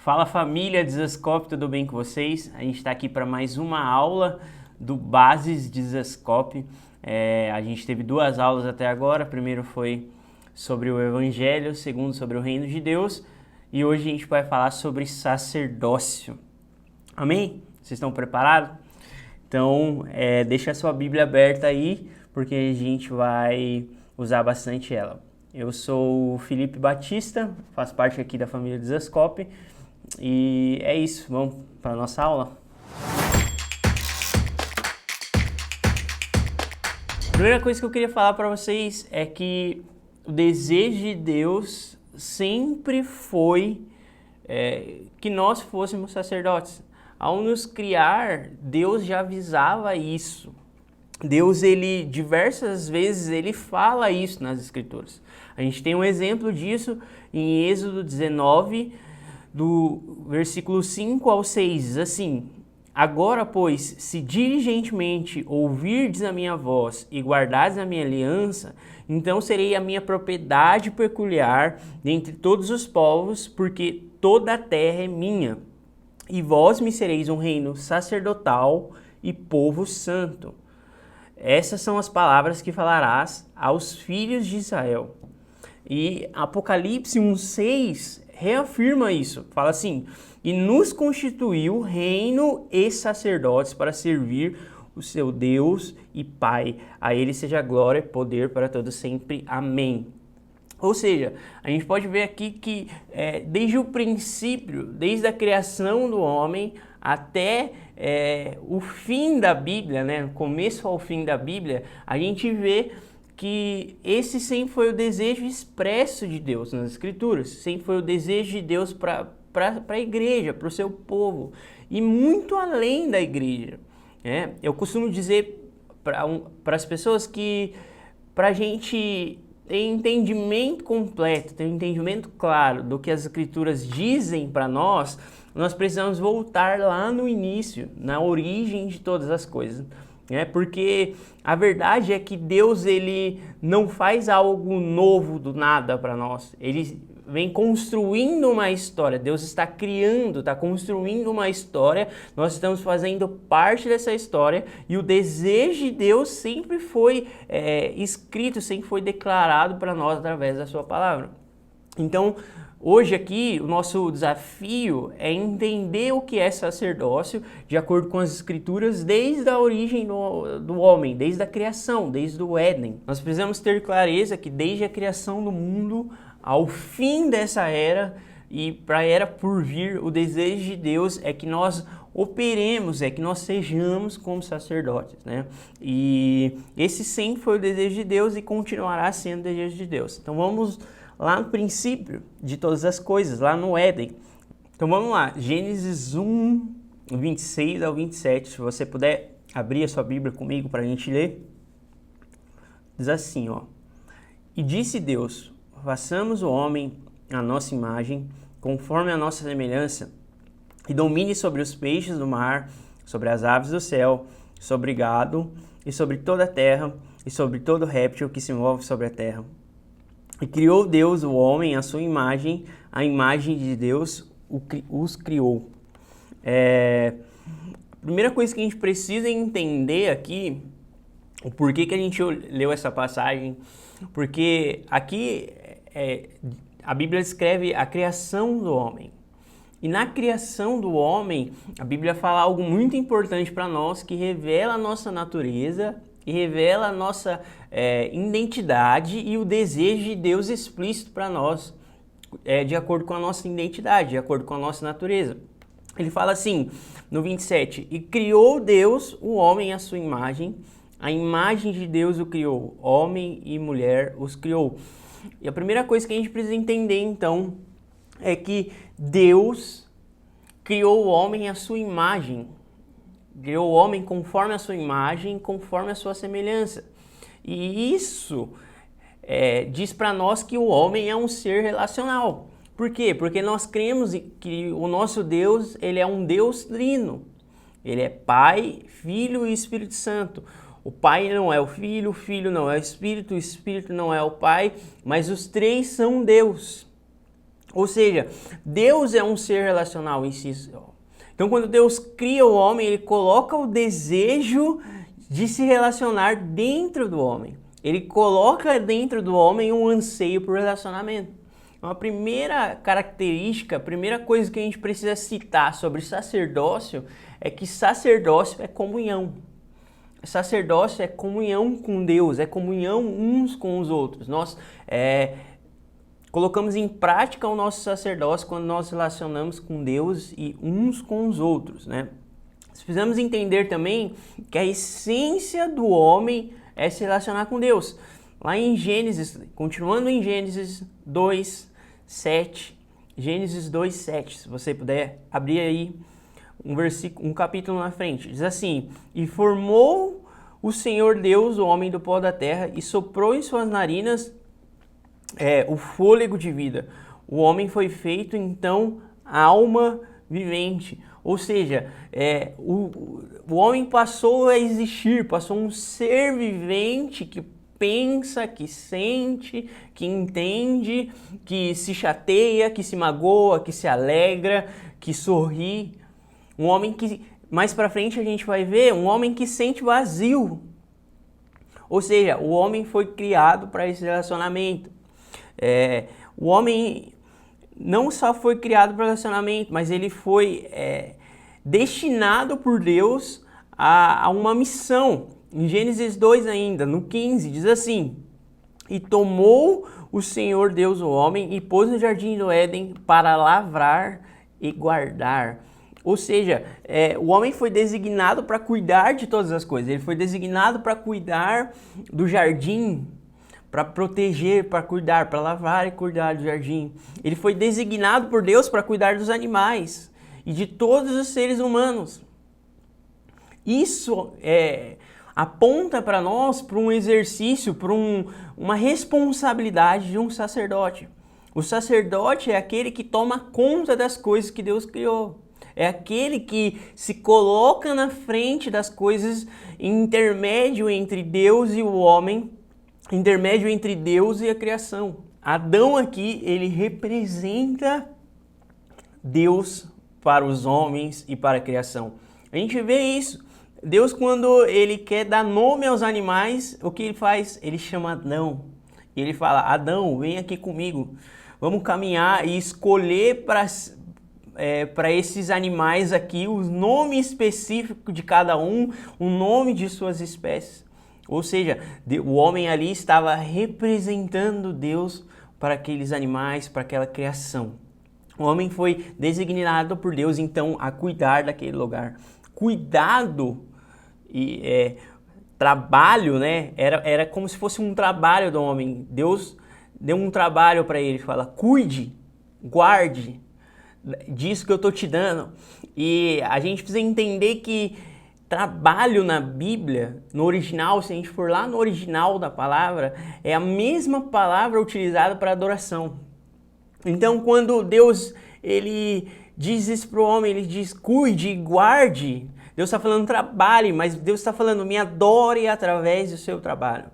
Fala família de Zascope, tudo bem com vocês? A gente está aqui para mais uma aula do Bases de Zascope. A gente teve duas aulas até agora, primeiro foi sobre o Evangelho, segundo sobre o Reino de Deus e hoje a gente vai falar sobre sacerdócio. Amém? Vocês estão preparados? Então, deixa a sua Bíblia aberta aí, porque a gente vai usar bastante ela. Eu sou o Felipe Batista, faço parte aqui da família de Zascope. E é isso, vamos para a nossa aula? A primeira coisa que eu queria falar para vocês é que o desejo de Deus sempre foi que nós fôssemos sacerdotes. Ao nos criar, Deus já avisava isso. Deus, ele diversas vezes, ele fala isso nas Escrituras. A gente tem um exemplo disso em Êxodo 19, do versículo 5 ao 6, diz assim: Agora, pois, se diligentemente ouvirdes a minha voz e guardardes a minha aliança, então serei a minha propriedade peculiar dentre todos os povos, porque toda a terra é minha. E vós me sereis um reino sacerdotal e povo santo. Essas são as palavras que falarás aos filhos de Israel. E Apocalipse 1:6 reafirma isso, fala assim: e nos constituiu reino e sacerdotes para servir o seu Deus e Pai. A ele seja glória e poder para todos sempre. Amém. Ou seja, a gente pode ver aqui que desde o princípio, desde a criação do homem até o fim da Bíblia, né, do começo ao fim da Bíblia, a gente vê que esse sempre foi o desejo expresso de Deus nas Escrituras, sempre foi o desejo de Deus para a igreja, para o seu povo, e muito além da igreja. Eu costumo dizer para as pessoas que para a gente ter entendimento completo, ter um entendimento claro do que as Escrituras dizem para nós precisamos voltar lá no início, na origem de todas as coisas. Porque a verdade é que Deus, ele não faz algo novo do nada para nós. Ele vem construindo uma história. Deus está criando, está construindo uma história. Nós estamos fazendo parte dessa história e o desejo de Deus sempre foi escrito, sempre foi declarado para nós através da sua palavra. Então, hoje aqui, o nosso desafio é entender o que é sacerdócio de acordo com as Escrituras desde a origem do homem, desde a criação, desde o Éden. Nós precisamos ter clareza que desde a criação do mundo ao fim dessa era e para a era por vir, o desejo de Deus é que nós operemos, é que nós sejamos como sacerdotes, né? E esse sempre foi o desejo de Deus e continuará sendo o desejo de Deus. Então vamos lá no princípio de todas as coisas, lá no Éden. Então vamos lá, Gênesis 1, 26 ao 27, se você puder abrir a sua Bíblia comigo para a gente ler. Diz assim, ó: E disse Deus: façamos o homem à nossa imagem, conforme a nossa semelhança, e domine sobre os peixes do mar, sobre as aves do céu, sobre gado, e sobre toda a terra, e sobre todo réptil que se move sobre a terra. E criou Deus o homem à sua imagem, a imagem de Deus os criou. A primeira coisa que a gente precisa entender aqui, o porquê que a gente leu essa passagem, porque aqui a Bíblia descreve a criação do homem. E na criação do homem, a Bíblia fala algo muito importante para nós, que revela a nossa natureza e revela a nossa identidade e o desejo de Deus explícito para nós, de acordo com a nossa identidade, de acordo com a nossa natureza. Ele fala assim, no 27, e criou Deus o homem à sua imagem, a imagem de Deus o criou, homem e mulher os criou. E a primeira coisa que a gente precisa entender, então, é que Deus criou o homem à sua imagem, criou o homem conforme a sua imagem, conforme a sua semelhança. E isso diz para nós que o homem é um ser relacional. Por quê? Porque nós cremos que o nosso Deus, ele é um Deus trino. Ele é Pai, Filho e Espírito Santo. O Pai não é o Filho não é o Espírito não é o Pai, mas os três são Deus. Ou seja, Deus é um ser relacional em si. Então, quando Deus cria o homem, ele coloca o desejo de se relacionar dentro do homem. Ele coloca dentro do homem um anseio por relacionamento. Então, a primeira característica, a primeira coisa que a gente precisa citar sobre sacerdócio é que sacerdócio é comunhão. Sacerdócio é comunhão com Deus, é comunhão uns com os outros. Nós colocamos em prática o nosso sacerdócio quando nós relacionamos com Deus e uns com os outros, né? Precisamos entender também que a essência do homem é se relacionar com Deus. Lá em Gênesis, continuando em Gênesis 2:7, Gênesis 2:7, se você puder abrir aí um capítulo na frente, diz assim: E formou o Senhor Deus o homem do pó da terra e soprou em suas narinas o fôlego de vida. O homem foi feito então alma vivente. Ou seja, o homem passou a existir, passou um ser vivente que pensa, que sente, que entende, que se chateia, que se magoa, que se alegra, que sorri. Um homem que, mais pra frente a gente vai ver, um homem que sente vazio. Ou seja, o homem foi criado para esse relacionamento. O homem não só foi criado para relacionamento, mas ele foi destinado por Deus a uma missão. Em Gênesis 2 ainda, no 15, diz assim: E tomou o Senhor Deus o homem e pôs no jardim do Éden para lavrar e guardar. Ou seja, o homem foi designado para cuidar de todas as coisas. Ele foi designado para cuidar do jardim, para proteger, para cuidar, para lavar e cuidar do jardim. Ele foi designado por Deus para cuidar dos animais e de todos os seres humanos. Isso aponta para nós para um exercício, para uma responsabilidade de um sacerdote. O sacerdote é aquele que toma conta das coisas que Deus criou. É aquele que se coloca na frente das coisas, intermédio entre Deus e o homem, intermédio entre Deus e a criação. Adão aqui, ele representa Deus para os homens e para a criação. A gente vê isso. Deus, quando ele quer dar nome aos animais, o que ele faz? Ele chama Adão. E ele fala: Adão, vem aqui comigo. Vamos caminhar e escolher para esses animais aqui o nome específico de cada um, o nome de suas espécies. Ou seja, o homem ali estava representando Deus para aqueles animais, para aquela criação. O homem foi designado por Deus, então, a cuidar daquele lugar. Cuidado e trabalho, né? Era como se fosse um trabalho do homem. Deus deu um trabalho para ele, fala: cuide, guarde disso que eu estou te dando. E a gente precisa entender que trabalho na Bíblia, no original, se a gente for lá no original da palavra, é a mesma palavra utilizada para adoração. Então, quando Deus ele diz isso para o homem, ele diz: cuide, guarde. Deus está falando trabalhe, mas Deus está falando: me adore através do seu trabalho.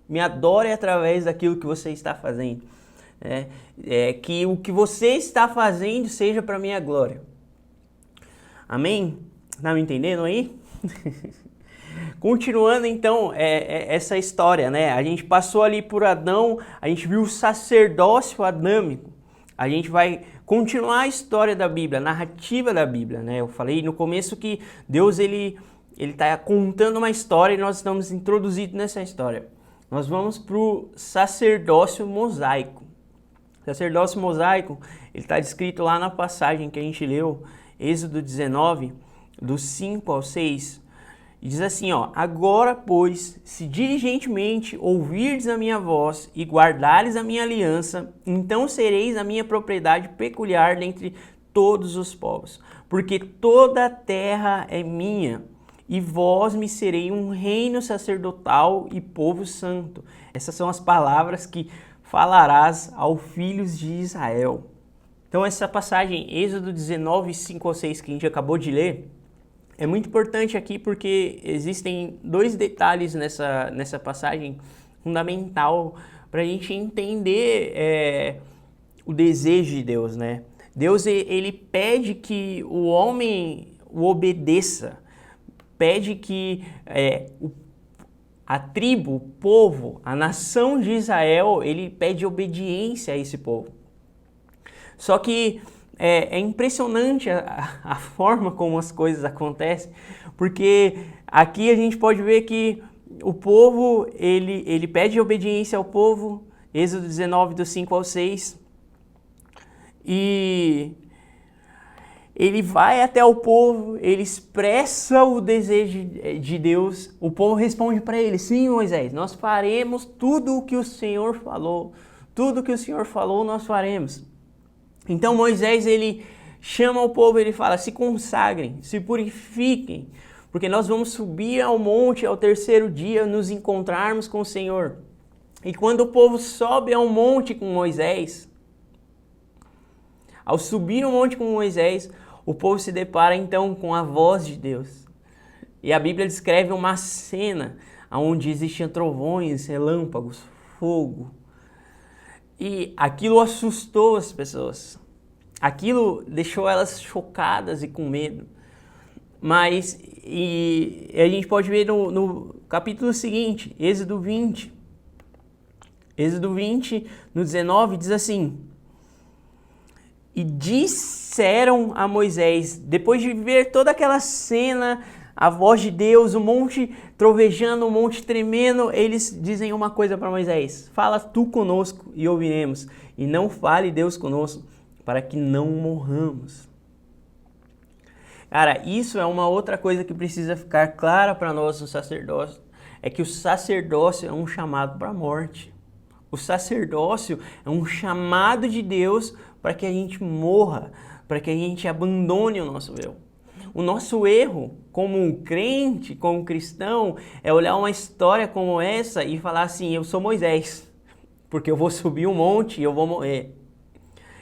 Me adore através daquilo que você está fazendo. Que o que você está fazendo seja para minha glória. Amém? Tá me entendendo aí? Continuando então essa história, né? A gente passou ali por Adão, a gente viu o sacerdócio adâmico. A gente vai continuar a história da Bíblia, a narrativa da Bíblia, né? Eu falei no começo que Deus ele está contando uma história e nós estamos introduzidos nessa história. Nós vamos para o sacerdócio mosaico. O sacerdócio mosaico, ele está descrito lá na passagem que a gente leu, Êxodo 19, do 5 ao 6. E diz assim, ó: agora, pois, se diligentemente ouvirdes a minha voz e guardares a minha aliança, então sereis a minha propriedade peculiar dentre todos os povos, porque toda a terra é minha, e vós me serei um reino sacerdotal e povo santo. Essas são as palavras que falarás aos filhos de Israel. Então essa passagem, Êxodo 19, 5 ao 6, que a gente acabou de ler, é muito importante aqui porque existem dois detalhes nessa passagem fundamental para a gente entender o desejo de Deus, né? Deus, ele pede que o homem o obedeça, pede que a tribo, o povo, a nação de Israel, ele pede obediência a esse povo. Só que é impressionante a forma como as coisas acontecem, porque aqui a gente pode ver que o povo, ele pede obediência ao povo, Êxodo 19, do 5 ao 6, e ele vai até o povo, ele expressa o desejo de Deus, o povo responde para ele: sim, Moisés, nós faremos tudo o que o Senhor falou, tudo o que o Senhor falou nós faremos. Então Moisés, ele chama o povo, ele fala: se consagrem, se purifiquem, porque nós vamos subir ao monte ao terceiro dia, nos encontrarmos com o Senhor. E quando o povo sobe ao monte com Moisés, ao subir o monte com Moisés, o povo se depara então com a voz de Deus. E a Bíblia descreve uma cena onde existiam trovões, relâmpagos, fogo. E aquilo assustou as pessoas. Aquilo deixou elas chocadas e com medo. Mas a gente pode ver no capítulo seguinte, Êxodo 20. Êxodo 20, no 19, diz assim: e disseram a Moisés, depois de ver toda aquela cena, a voz de Deus, o monte trovejando, o monte tremendo, eles dizem uma coisa para Moisés: fala tu conosco e ouviremos, e não fale Deus conosco, para que não morramos. Cara, isso é uma outra coisa que precisa ficar clara para nós no sacerdócio, é que o sacerdócio é um chamado para a morte. O sacerdócio é um chamado de Deus para que a gente morra, para que a gente abandone o nosso eu. O nosso erro como um crente, como um cristão, é olhar uma história como essa e falar assim: eu sou Moisés, porque eu vou subir um monte e eu vou morrer.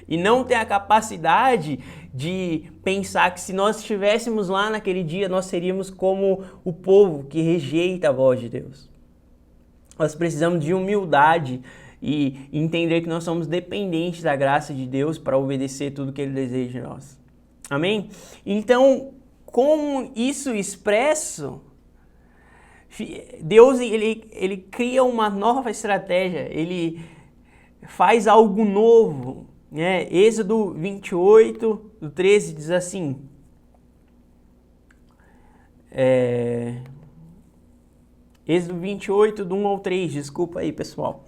E não ter a capacidade de pensar que se nós estivéssemos lá naquele dia, nós seríamos como o povo que rejeita a voz de Deus. Nós precisamos de humildade e entender que nós somos dependentes da graça de Deus para obedecer tudo que Ele deseja de nós. Amém? Então, com isso expresso, Deus ele cria uma nova estratégia, Ele faz algo novo. Né? Êxodo 28, do 13, diz assim: Êxodo 28, do 1 ao 3, desculpa aí, pessoal.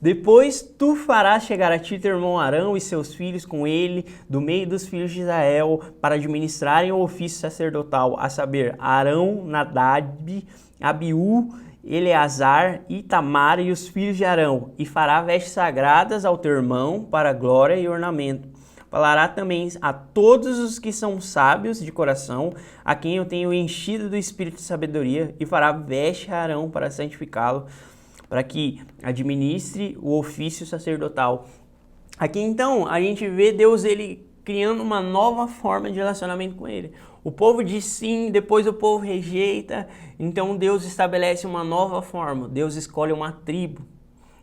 Depois tu farás chegar a ti teu irmão Arão e seus filhos com ele, do meio dos filhos de Israel, para administrarem o ofício sacerdotal, a saber, Arão, Nadab, Abiú, Eleazar, Itamar e os filhos de Arão, e fará vestes sagradas ao teu irmão para glória e ornamento. Falará também a todos os que são sábios de coração, a quem eu tenho enchido do espírito de sabedoria, e fará veste a Arão para santificá-lo, para que administre o ofício sacerdotal. Aqui então a gente vê Deus ele criando uma nova forma de relacionamento com ele. O povo diz sim, depois o povo rejeita, então Deus estabelece uma nova forma. Deus escolhe uma tribo.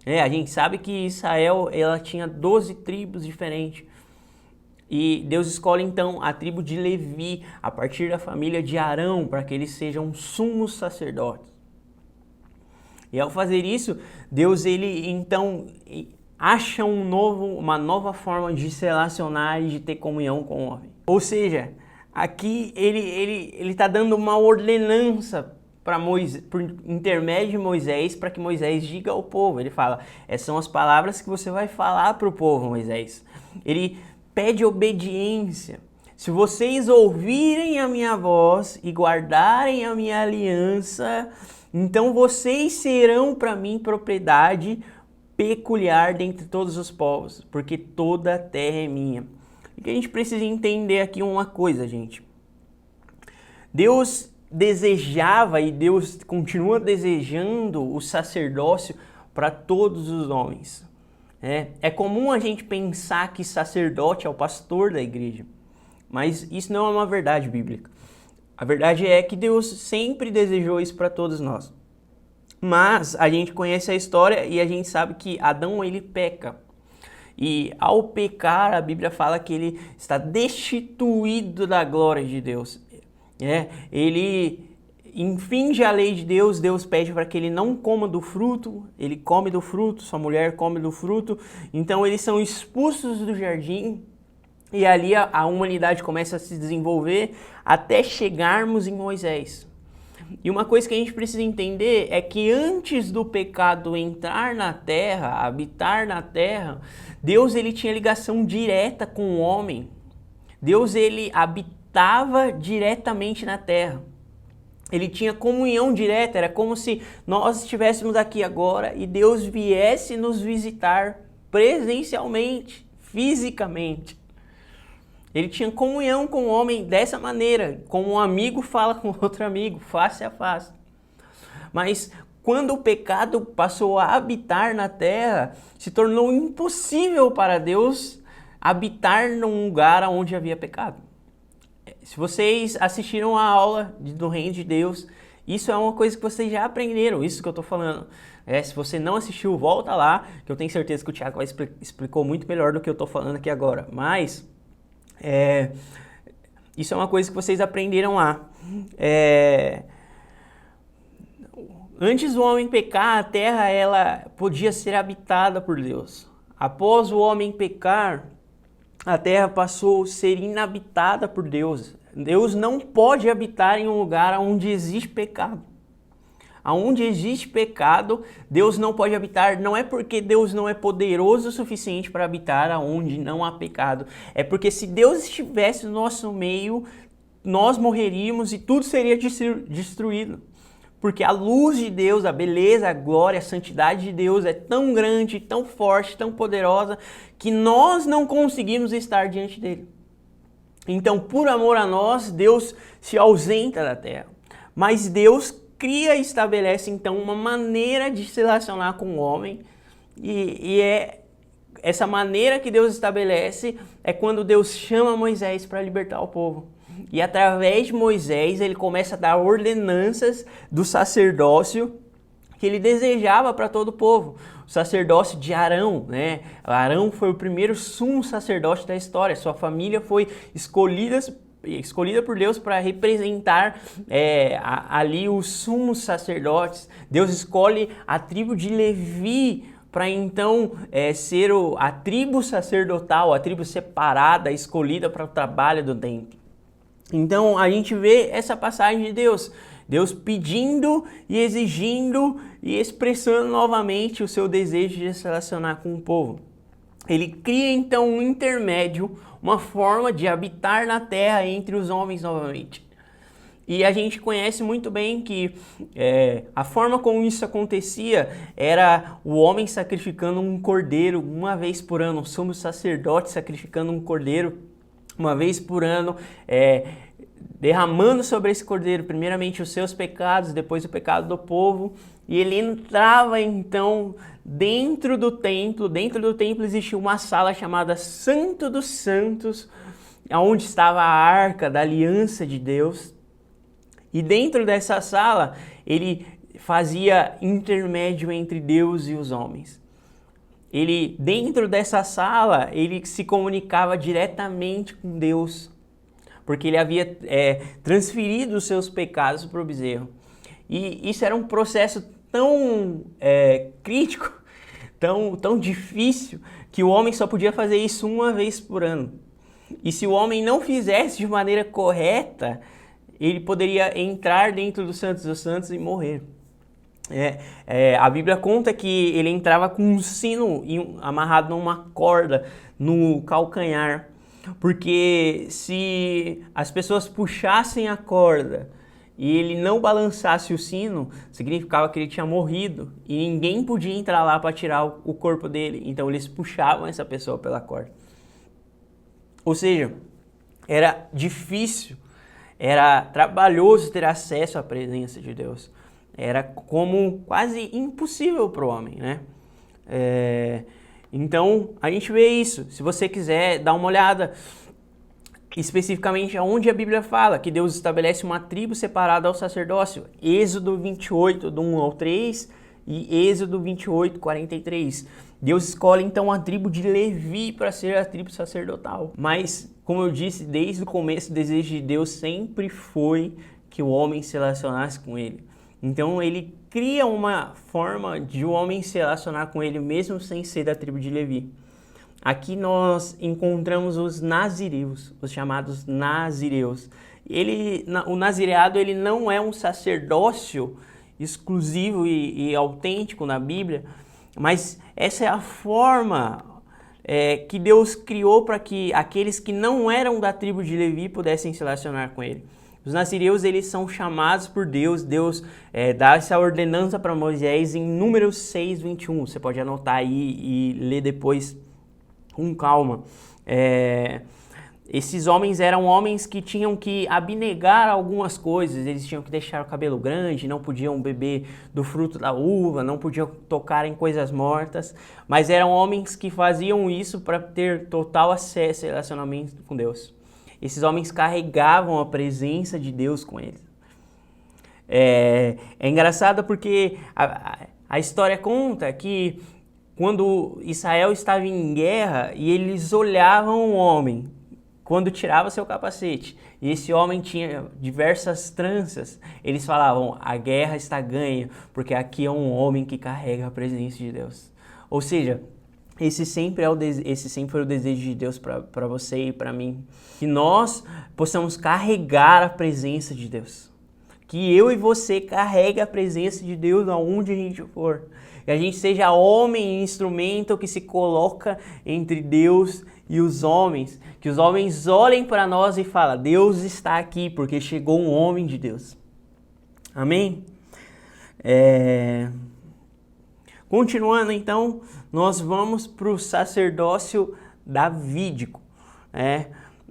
A gente sabe que Israel ela tinha 12 tribos diferentes. E Deus escolhe então a tribo de Levi, a partir da família de Arão, para que eles sejam sumos sacerdotes. E ao fazer isso, Deus ele então acha uma nova forma de se relacionar e de ter comunhão com o homem. Ou seja, aqui ele está dando uma ordenança para Moisés, por intermédio de Moisés, para que Moisés diga ao povo. Ele fala: essas são as palavras que você vai falar para o povo, Moisés. Ele pede obediência. Se vocês ouvirem a minha voz e guardarem a minha aliança, então vocês serão para mim propriedade peculiar dentre todos os povos, porque toda a terra é minha. E que a gente precisa entender aqui uma coisa, gente. Deus desejava e Deus continua desejando o sacerdócio para todos os homens. É comum a gente pensar que sacerdote é o pastor da igreja, mas isso não é uma verdade bíblica. A verdade é que Deus sempre desejou isso para todos nós. Mas a gente conhece a história e a gente sabe que Adão ele peca. E ao pecar, a Bíblia fala que ele está destituído da glória de Deus. Ele infringe a lei de Deus, Deus pede para que ele não coma do fruto, ele come do fruto, sua mulher come do fruto, então eles são expulsos do jardim e ali a humanidade começa a se desenvolver até chegarmos em Moisés. E uma coisa que a gente precisa entender é que antes do pecado entrar na terra, habitar na terra, Deus ele tinha ligação direta com o homem. Deus ele habitava diretamente na terra. Ele tinha comunhão direta, era como se nós estivéssemos aqui agora e Deus viesse nos visitar presencialmente, fisicamente. Ele tinha comunhão com o homem dessa maneira, como um amigo fala com outro amigo, face a face. Mas quando o pecado passou a habitar na terra, se tornou impossível para Deus habitar num lugar onde havia pecado. Se vocês assistiram a aula do Reino de Deus, isso é uma coisa que vocês já aprenderam, isso que eu estou falando. Se você não assistiu, volta lá, que eu tenho certeza que o Thiago explicou muito melhor do que eu estou falando aqui agora. Mas isso é uma coisa que vocês aprenderam lá. Antes do homem pecar, a terra ela podia ser habitada por Deus. Após o homem pecar, a terra passou a ser inabitada por Deus. Deus não pode habitar em um lugar onde existe pecado. Onde existe pecado, Deus não pode habitar. Não é porque Deus não é poderoso o suficiente para habitar onde não há pecado. É porque se Deus estivesse no nosso meio, nós morreríamos e tudo seria destruído. Porque a luz de Deus, a beleza, a glória, a santidade de Deus é tão grande, tão forte, tão poderosa, que nós não conseguimos estar diante dele. Então, por amor a nós, Deus se ausenta da terra. Mas Deus cria e estabelece, então, uma maneira de se relacionar com o homem. E essa maneira que Deus estabelece é quando Deus chama Moisés para libertar o povo. E através de Moisés, ele começa a dar ordenanças do sacerdócio que ele desejava para todo o povo. O sacerdócio de Arão, né? Arão foi o primeiro sumo sacerdote da história. Sua família foi escolhida por Deus para representar ali os sumos sacerdotes. Deus escolhe a tribo de Levi para então ser a tribo sacerdotal, a tribo separada, escolhida para o trabalho do templo. Então a gente vê essa passagem de Deus pedindo e exigindo e expressando novamente o seu desejo de se relacionar com o povo. Ele cria então um intermédio, uma forma de habitar na terra entre os homens novamente. E a gente conhece muito bem que a forma como isso acontecia era o homem sacrificando um cordeiro uma vez por ano, o sumo sacerdote sacrificando um cordeiro uma vez por ano, derramando sobre esse cordeiro primeiramente os seus pecados, depois o pecado do povo, e ele entrava então dentro do templo. Dentro do templo existia uma sala chamada Santo dos Santos, onde estava a arca da aliança de Deus, e dentro dessa sala ele fazia intermédio entre Deus e os homens. Dentro dessa sala, ele se comunicava diretamente com Deus, porque ele havia transferido os seus pecados para o bezerro. E isso era um processo tão crítico, tão difícil, que o homem só podia fazer isso uma vez por ano. E se o homem não fizesse de maneira correta, ele poderia entrar dentro do Santos dos Santos e morrer. A Bíblia conta que ele entrava com um sino amarrado numa corda no calcanhar, porque se as pessoas puxassem a corda e ele não balançasse o sino, significava que ele tinha morrido e ninguém podia entrar lá para tirar o corpo dele. Então eles puxavam essa pessoa pela corda. Ou seja, era difícil, era trabalhoso ter acesso à presença de Deus. Era como quase impossível para o homem, né? Então, a gente vê isso. Se você quiser dar uma olhada especificamente aonde a Bíblia fala que Deus estabelece uma tribo separada ao sacerdócio. Êxodo 28, do 1 ao 3 e Êxodo 28, 43. Deus escolhe então a tribo de Levi para ser a tribo sacerdotal. Mas, como eu disse, desde o começo o desejo de Deus sempre foi que o homem se relacionasse com ele. Então ele cria uma forma de o homem se relacionar com ele mesmo sem ser da tribo de Levi. Aqui nós encontramos os nazireus, os chamados nazireus. O nazireado ele não é um sacerdócio exclusivo e autêntico na Bíblia, mas essa é a forma que Deus criou para que aqueles que não eram da tribo de Levi pudessem se relacionar com ele. Os nazireus eles são chamados por Deus, dá essa ordenança para Moisés em Números 6, 21. Você pode anotar aí e ler depois com calma. Esses homens eram homens que tinham que abnegar algumas coisas, eles tinham que deixar o cabelo grande, não podiam beber do fruto da uva, não podiam tocar em coisas mortas, mas eram homens que faziam isso para ter total acesso e relacionamento com Deus. Esses homens carregavam a presença de Deus com eles. É engraçado porque a história conta que quando Israel estava em guerra e eles olhavam o homem, quando tirava seu capacete, e esse homem tinha diversas tranças, eles falavam, a guerra está ganha, porque aqui é um homem que carrega a presença de Deus. Ou seja, esse sempre foi o desejo de Deus para você e para mim. Que nós possamos carregar a presença de Deus. Que eu e você carregue a presença de Deus aonde a gente for. Que a gente seja homem e instrumento que se coloca entre Deus e os homens. Que os homens olhem para nós e falem, Deus está aqui porque chegou um homem de Deus. Amém? Continuando então, nós vamos para o sacerdócio davídico.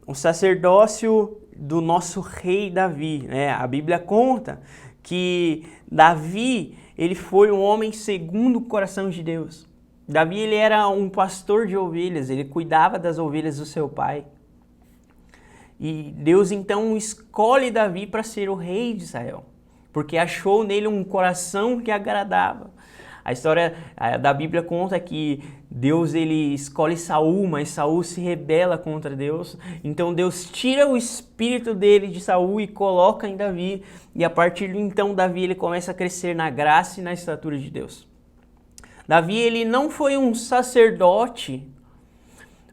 O sacerdócio do nosso rei Davi. A Bíblia conta que Davi ele foi um homem segundo o coração de Deus. Davi ele era um pastor de ovelhas, ele cuidava das ovelhas do seu pai. E Deus então escolhe Davi para ser o rei de Israel, porque achou nele um coração que agradava. A história da Bíblia conta que Deus ele escolhe Saul, mas Saul se rebela contra Deus. Então Deus tira o espírito dele de Saul e coloca em Davi. E a partir de então Davi ele começa a crescer na graça e na estatura de Deus. Davi ele não foi um sacerdote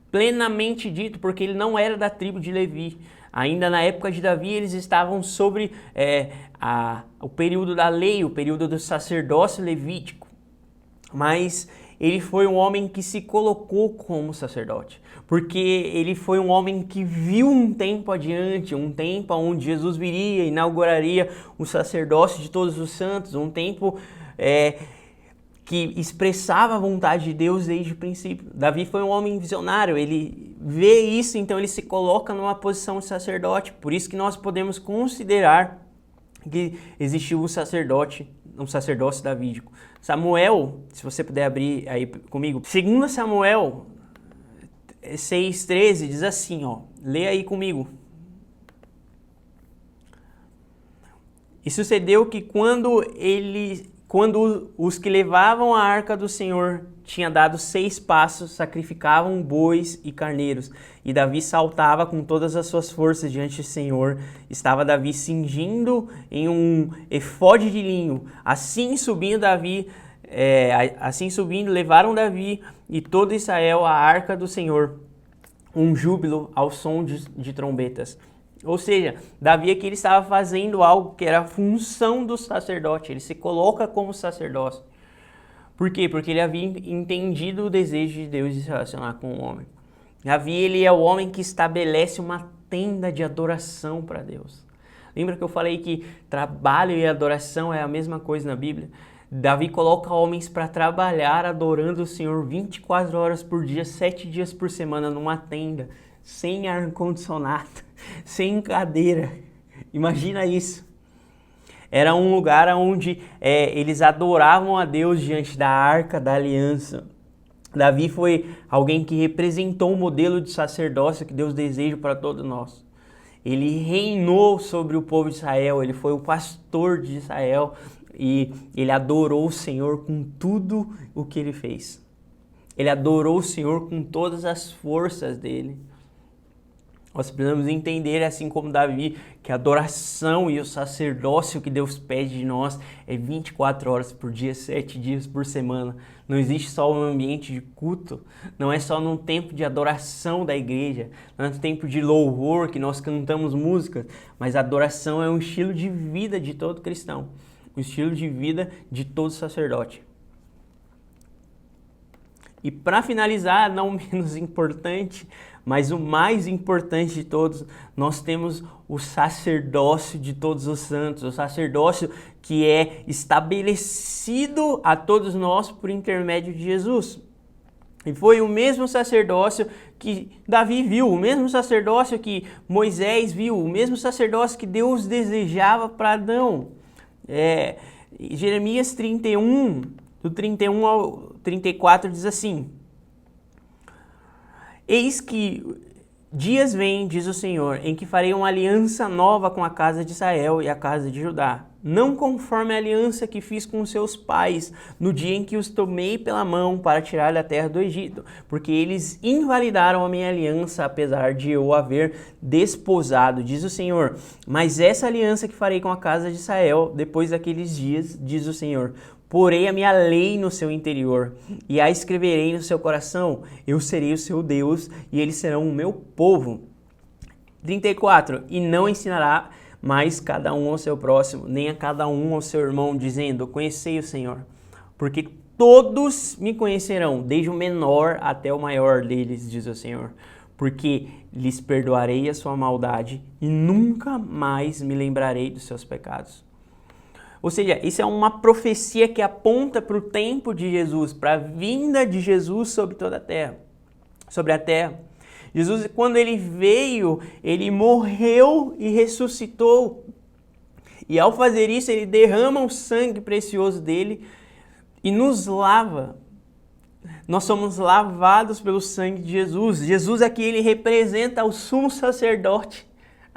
plenamente dito, porque ele não era da tribo de Levi. Ainda na época de Davi, eles estavam sobre o período da lei, o período do sacerdócio levítico. Mas ele foi um homem que se colocou como sacerdote, porque ele foi um homem que viu um tempo adiante, um tempo onde Jesus viria, inauguraria o sacerdócio de todos os santos, um tempo que expressava a vontade de Deus desde o princípio. Davi foi um homem visionário, ele vê isso, então ele se coloca numa posição de sacerdote. Por isso que nós podemos considerar que existiu um sacerdócio davídico. Samuel, se você puder abrir aí comigo, 2 Samuel 6,13 diz assim, lê aí comigo. E sucedeu que quando os que levavam a arca do Senhor tinham dado 6 passos, sacrificavam bois e carneiros. E Davi saltava com todas as suas forças diante do Senhor. Estava Davi cingindo em um efode de linho. Assim subindo, levaram Davi e todo Israel à arca do Senhor, um júbilo ao som de trombetas. Ou seja, Davi aqui ele estava fazendo algo que era a função do sacerdote. Ele se coloca como sacerdócio. Por quê? Porque ele havia entendido o desejo de Deus de se relacionar com o homem. Davi ele é o homem que estabelece uma tenda de adoração para Deus. Lembra que eu falei que trabalho e adoração é a mesma coisa na Bíblia? Davi coloca homens para trabalhar adorando o Senhor 24 horas por dia, 7 dias por semana numa tenda, sem ar-condicionado, sem cadeira. Imagina isso. Era um lugar onde eles adoravam a Deus diante da Arca da Aliança. Davi foi alguém que representou o modelo de sacerdócio que Deus deseja para todos nós. Ele reinou sobre o povo de Israel, ele foi o pastor de Israel e ele adorou o Senhor com tudo o que ele fez. Ele adorou o Senhor com todas as forças dele. Nós precisamos entender, assim como Davi, que a adoração e o sacerdócio que Deus pede de nós é 24 horas por dia, 7 dias por semana. Não existe só um ambiente de culto, não é só num tempo de adoração da igreja, não é num tempo de louvor que nós cantamos músicas, mas a adoração é um estilo de vida de todo cristão, um estilo de vida de todo sacerdote. E para finalizar, não menos importante, mas o mais importante de todos, nós temos o sacerdócio de todos os santos, o sacerdócio que é estabelecido a todos nós por intermédio de Jesus. E foi o mesmo sacerdócio que Davi viu, o mesmo sacerdócio que Moisés viu, o mesmo sacerdócio que Deus desejava para Adão. Jeremias 31, do 31 ao 34 diz assim: Eis que dias vêm, diz o Senhor, em que farei uma aliança nova com a casa de Israel e a casa de Judá, não conforme a aliança que fiz com seus pais no dia em que os tomei pela mão para tirar da terra do Egito, porque eles invalidaram a minha aliança, apesar de eu haver desposado, diz o Senhor. Mas essa aliança que farei com a casa de Israel, depois daqueles dias, diz o Senhor, porei a minha lei no seu interior e a escreverei no seu coração. Eu serei o seu Deus e eles serão o meu povo. 34. E não ensinará mais cada um ao seu próximo, nem a cada um ao seu irmão, dizendo, conhecei o Senhor. Porque todos me conhecerão, desde o menor até o maior deles, diz o Senhor. Porque lhes perdoarei a sua maldade e nunca mais me lembrarei dos seus pecados. Ou seja, isso é uma profecia que aponta para o tempo de Jesus, para a vinda de Jesus sobre toda a terra, sobre a terra. Jesus, quando ele veio, ele morreu e ressuscitou. E ao fazer isso, ele derrama o sangue precioso dele e nos lava. Nós somos lavados pelo sangue de Jesus. Jesus aqui, ele representa o sumo sacerdote.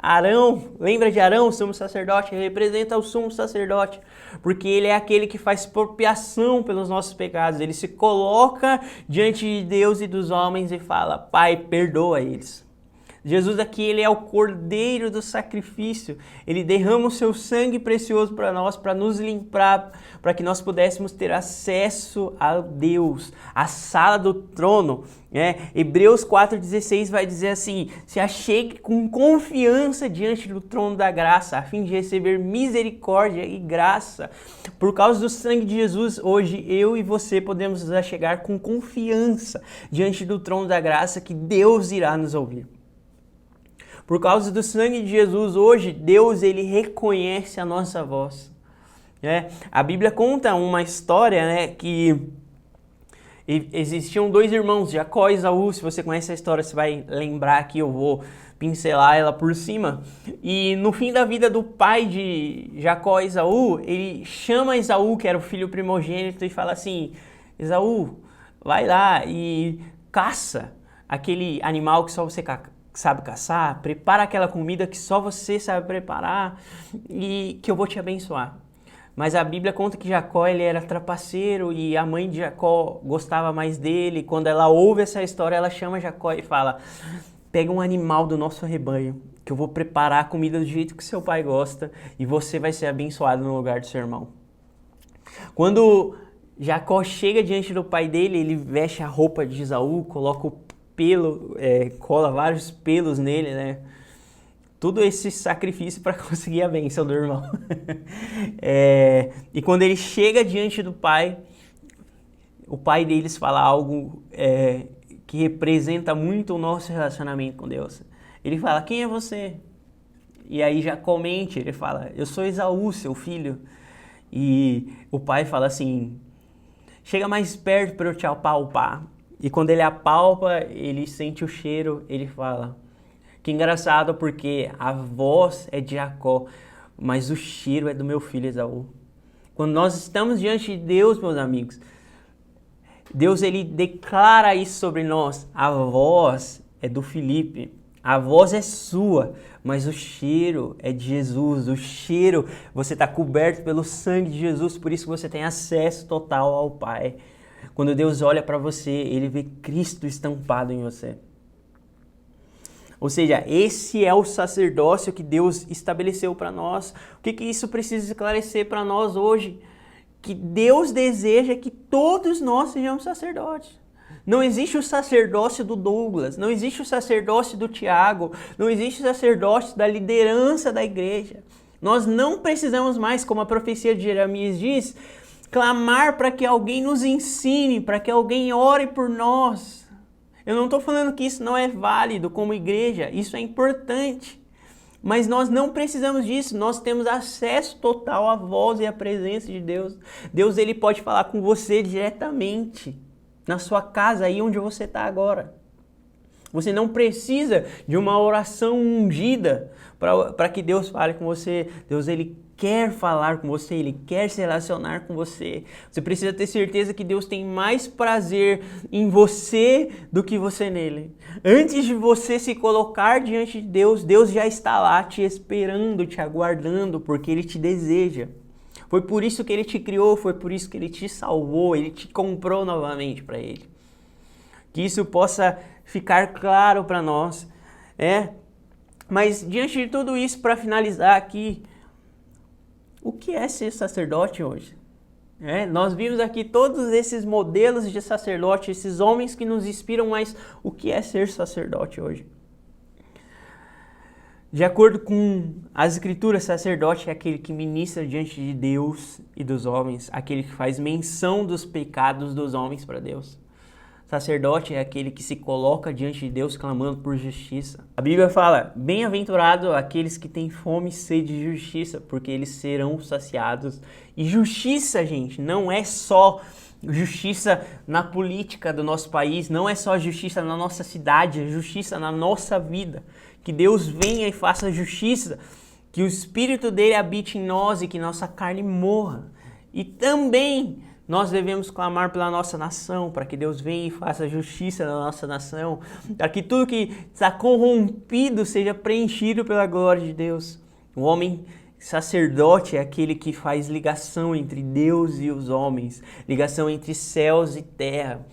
Arão, lembra de Arão, o sumo sacerdote? Ele representa o sumo sacerdote, porque ele é aquele que faz expiação pelos nossos pecados. Ele se coloca diante de Deus e dos homens e fala, Pai, perdoa eles. Jesus aqui, ele é o cordeiro do sacrifício. Ele derrama o seu sangue precioso para nós, para nos limpar, para que nós pudéssemos ter acesso a Deus, a sala do trono. Hebreus 4,16 vai dizer assim, se achegue com confiança diante do trono da graça, a fim de receber misericórdia e graça. Por causa do sangue de Jesus, hoje eu e você podemos nos achegar com confiança diante do trono da graça, que Deus irá nos ouvir. Por causa do sangue de Jesus, hoje, Deus, ele reconhece a nossa voz. A Bíblia conta uma história, que existiam dois irmãos, Jacó e Esaú. Se você conhece a história, você vai lembrar que eu vou pincelar ela por cima. E no fim da vida do pai de Jacó e Esaú, ele chama Esaú, que era o filho primogênito, e fala assim, Esaú, vai lá e caça aquele animal que só você sabe caçar, prepara aquela comida que só você sabe preparar e que eu vou te abençoar. Mas a Bíblia conta que Jacó, ele era trapaceiro e a mãe de Jacó gostava mais dele. Quando ela ouve essa história, ela chama Jacó e fala, pega um animal do nosso rebanho, que eu vou preparar a comida do jeito que seu pai gosta e você vai ser abençoado no lugar do seu irmão. Quando Jacó chega diante do pai dele, ele veste a roupa de Esaú, coloca o pelo, cola vários pelos nele, Tudo esse sacrifício para conseguir a bênção do irmão. E quando ele chega diante do pai, o pai deles fala algo que representa muito o nosso relacionamento com Deus. Ele fala, quem é você? E aí Jacó mente, ele fala, eu sou Esaú, seu filho. E o pai fala assim, chega mais perto para eu te apalpar. E quando ele apalpa, ele sente o cheiro, ele fala, que engraçado porque a voz é de Jacó, mas o cheiro é do meu filho Esaú. Quando nós estamos diante de Deus, meus amigos, Deus, ele declara isso sobre nós. A voz é do Felipe, a voz é sua, mas o cheiro é de Jesus. O cheiro, você está coberto pelo sangue de Jesus, por isso você tem acesso total ao Pai. Quando Deus olha para você, Ele vê Cristo estampado em você. Ou seja, esse é o sacerdócio que Deus estabeleceu para nós. O que isso precisa esclarecer para nós hoje? Que Deus deseja que todos nós sejamos sacerdotes. Não existe o sacerdócio do Douglas, não existe o sacerdócio do Tiago, não existe o sacerdócio da liderança da igreja. Nós não precisamos mais, como a profecia de Jeremias diz, clamar para que alguém nos ensine, para que alguém ore por nós. Eu não estou falando que isso não é válido como igreja, isso é importante. Mas nós não precisamos disso, nós temos acesso total à voz e à presença de Deus. Deus, ele pode falar com você diretamente, na sua casa, aí onde você está agora. Você não precisa de uma oração ungida para que Deus fale com você. Deus, ele quer falar com você, ele quer se relacionar com você. Você precisa ter certeza que Deus tem mais prazer em você do que você nele. Antes de você se colocar diante de Deus, Deus já está lá te esperando, te aguardando, porque ele te deseja. Foi por isso que ele te criou, foi por isso que ele te salvou, ele te comprou novamente para ele. Que isso possa ficar claro para nós. Mas diante de tudo isso, para finalizar aqui, o que é ser sacerdote hoje? Nós vimos aqui todos esses modelos de sacerdote, esses homens que nos inspiram, mas o que é ser sacerdote hoje? De acordo com as escrituras, sacerdote é aquele que ministra diante de Deus e dos homens, aquele que faz menção dos pecados dos homens para Deus. Sacerdote é aquele que se coloca diante de Deus clamando por justiça. A Bíblia fala, bem-aventurado aqueles que têm fome e sede de justiça, porque eles serão saciados. E justiça, gente, não é só justiça na política do nosso país, não é só justiça na nossa cidade, é justiça na nossa vida. Que Deus venha e faça justiça, que o Espírito dele habite em nós e que nossa carne morra. E também nós devemos clamar pela nossa nação, para que Deus venha e faça justiça na nossa nação, para que tudo que está corrompido seja preenchido pela glória de Deus. O homem sacerdote é aquele que faz ligação entre Deus e os homens, ligação entre céus e terra.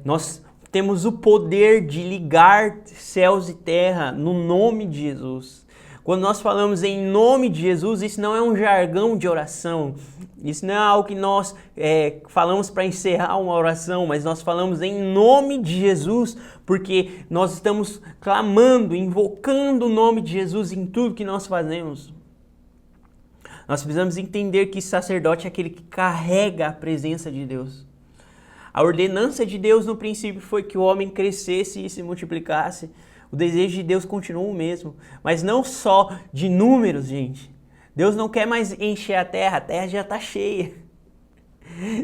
Nós temos o poder de ligar céus e terra no nome de Jesus. Quando nós falamos em nome de Jesus, isso não é um jargão de oração. Isso não é algo que nós falamos para encerrar uma oração, mas nós falamos em nome de Jesus, porque nós estamos clamando, invocando o nome de Jesus em tudo que nós fazemos. Nós precisamos entender que sacerdote é aquele que carrega a presença de Deus. A ordenança de Deus no princípio foi que o homem crescesse e se multiplicasse. O desejo de Deus continua o mesmo, mas não só de números, gente. Deus não quer mais encher a terra já está cheia.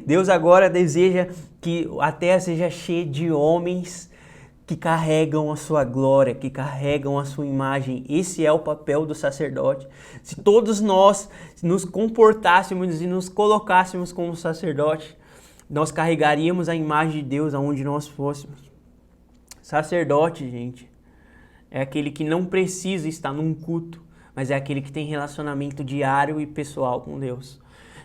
Deus agora deseja que a terra seja cheia de homens que carregam a sua glória, que carregam a sua imagem. Esse é o papel do sacerdote. Se todos nós nos comportássemos e nos colocássemos como sacerdote, nós carregaríamos a imagem de Deus aonde nós fôssemos. Sacerdote, gente, é aquele que não precisa estar num culto, mas é aquele que tem relacionamento diário e pessoal com Deus,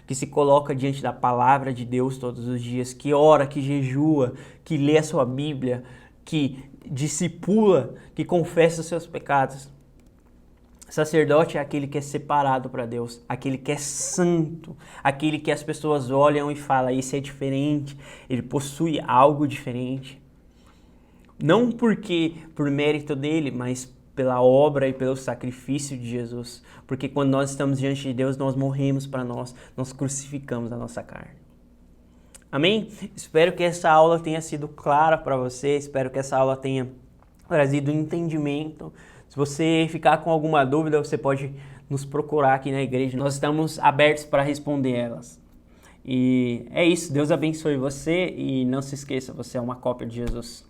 que se coloca diante da palavra de Deus todos os dias, que ora, que jejua, que lê a sua Bíblia, que discipula, que confessa os seus pecados. Sacerdote é aquele que é separado para Deus, aquele que é santo, aquele que as pessoas olham e falam, esse é diferente, ele possui algo diferente. Não por mérito dele, mas pela obra e pelo sacrifício de Jesus. Porque quando nós estamos diante de Deus, nós morremos para nós crucificamos a nossa carne. Amém? Espero que essa aula tenha sido clara para você, espero que essa aula tenha trazido entendimento. Se você ficar com alguma dúvida, você pode nos procurar aqui na igreja. Nós estamos abertos para responder elas. E é isso, Deus abençoe você e não se esqueça, você é uma cópia de Jesus.